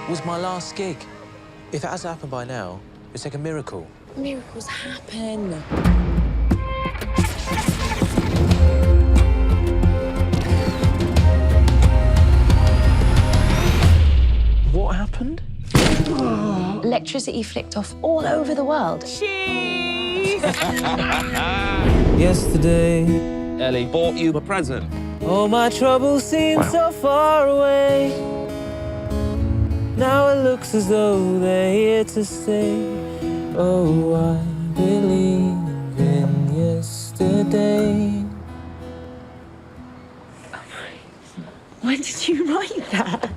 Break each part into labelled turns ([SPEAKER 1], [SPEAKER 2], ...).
[SPEAKER 1] was my last gig. If it hasn't happened by now, it's like a miracle.
[SPEAKER 2] Miracles happen.
[SPEAKER 1] What happened?
[SPEAKER 2] Electricity flicked off all over the world.
[SPEAKER 1] Cheese!
[SPEAKER 3] Yesterday,
[SPEAKER 1] Ellie bought you a present.
[SPEAKER 3] all my troubles seem so far away. Now it looks as though they're here to stay. Oh, I believe in yesterday.
[SPEAKER 2] When did you write that?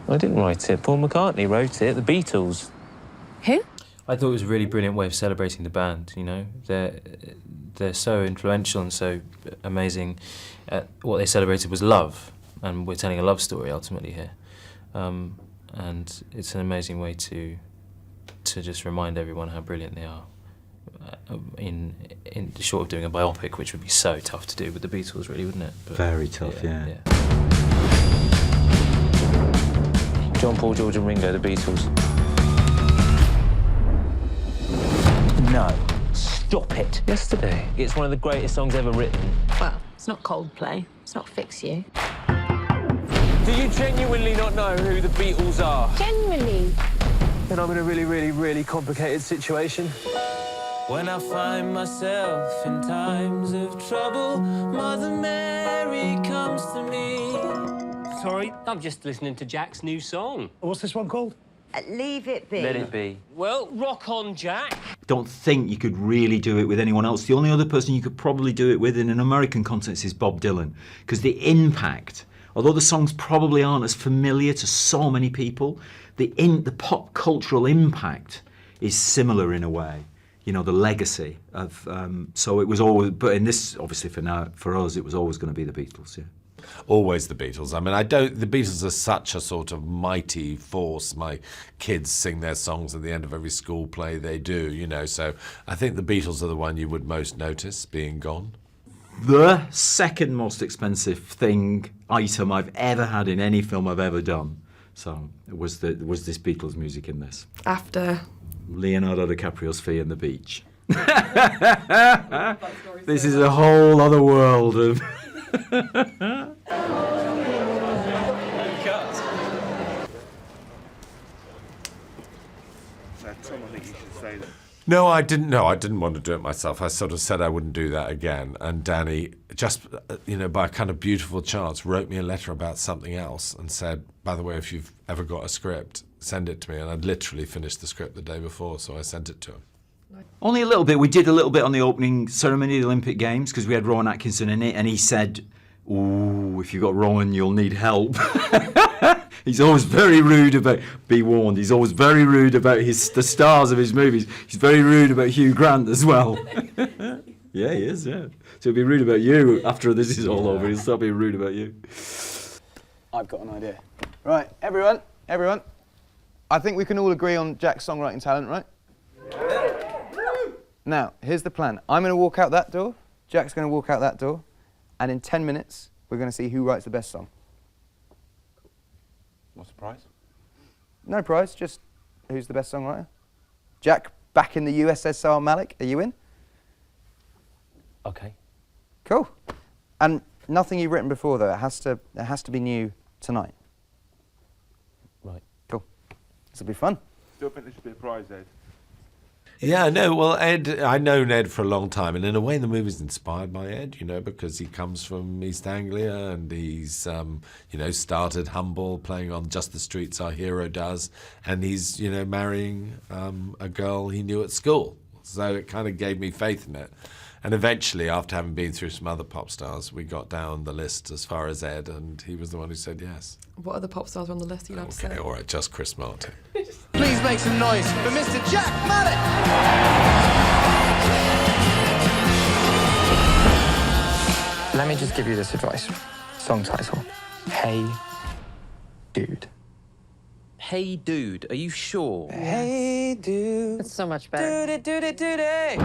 [SPEAKER 1] I didn't write it. Paul McCartney wrote it. The Beatles.
[SPEAKER 2] Who?
[SPEAKER 3] I thought it was a really brilliant way of celebrating the band, you know. They're so influential and so amazing. What they celebrated was love, and we're telling a love story ultimately here. And it's an amazing way to just remind everyone how brilliant they are. In short of doing a biopic, which would be so tough to do with the Beatles, really, wouldn't it? But,
[SPEAKER 4] very tough, yeah.
[SPEAKER 1] John, Paul, George and Ringo, the Beatles. No. Stop it. Yesterday. It's one of the greatest songs ever written.
[SPEAKER 2] Well, it's not Coldplay. It's not Fix You.
[SPEAKER 1] Do you genuinely not know who the Beatles are?
[SPEAKER 2] Genuinely.
[SPEAKER 1] Then I'm in a really, really, really complicated situation.
[SPEAKER 3] When I find myself in times of trouble, Mother Mary comes to me.
[SPEAKER 5] Sorry, I'm just listening to Jack's new song.
[SPEAKER 6] What's this one called?
[SPEAKER 7] Leave It Be.
[SPEAKER 1] Let it be.
[SPEAKER 5] Well, rock on, Jack.
[SPEAKER 4] Don't think you could really do it with anyone else. The only other person you could probably do it with in an American context is Bob Dylan, because the impact, although the songs probably aren't as familiar to so many people, the pop cultural impact is similar in a way. You know, the legacy of. So it was always, but in this, obviously for us, it was always going to be the Beatles. Yeah.
[SPEAKER 8] Always the Beatles. I mean, the Beatles are such a sort of mighty force. My kids sing their songs at the end of every school play they do, you know, so I think the Beatles are the one you would most notice being gone.
[SPEAKER 4] The second most expensive item I've ever had in any film I've ever done. So was this Beatles music in this.
[SPEAKER 9] After
[SPEAKER 4] Leonardo DiCaprio's fee on the beach. This is a whole other world of...
[SPEAKER 8] No, I didn't. No, I didn't want to do it myself. I sort of said I wouldn't do that again. And Danny, just, by a kind of beautiful chance, wrote me a letter about something else and said, by the way, if you've ever got a script, send it to me. And I'd literally finished the script the day before, so I sent it to him.
[SPEAKER 4] Only a little bit. We did a little bit on the opening ceremony of the Olympic Games because we had Rowan Atkinson in it, and he said, "Ooh, if you've got Rowan, you'll need help." He's always very rude about. Be warned. He's always very rude about the stars of his movies. He's very rude about Hugh Grant as well. Yeah, he is. Yeah. So he'll be rude about you after this is all over. He'll start being rude about you.
[SPEAKER 10] I've got an idea. Right, everyone. I think we can all agree on Jack's songwriting talent, right? Now, here's the plan. I'm going to walk out that door, Jack's going to walk out that door, and in 10 minutes, we're going to see who writes the best song.
[SPEAKER 6] What's the prize?
[SPEAKER 10] No prize, just who's the best songwriter. Jack, back in the USSR Malik, are you in?
[SPEAKER 1] Okay.
[SPEAKER 10] Cool. And nothing you've written before, though. It has to be new tonight.
[SPEAKER 1] Right.
[SPEAKER 10] Cool. This will be fun.
[SPEAKER 6] Still think there should be a prize, Ed.
[SPEAKER 8] Yeah, no, well, Ed, I've known Ed for a long time, and in a way the movie's inspired by Ed, because he comes from East Anglia, and he's, started humble, playing on Just the Streets Our Hero Does, and he's, marrying a girl he knew at school. So it kind of gave me faith in it. And eventually, after having been through some other pop stars, we got down the list as far as Ed, and he was the one who said yes.
[SPEAKER 9] what other pop stars are on the list you'd have to say?
[SPEAKER 8] Okay, all right, just Chris Martin.
[SPEAKER 10] Please make some noise for Mr. Jack Malik!
[SPEAKER 11] Let me just give you this advice. Song title, Hey Dude.
[SPEAKER 1] Hey, dude, are you sure?
[SPEAKER 3] Hey, dude.
[SPEAKER 2] It's so much better.
[SPEAKER 3] Do-do-do-do-do-do.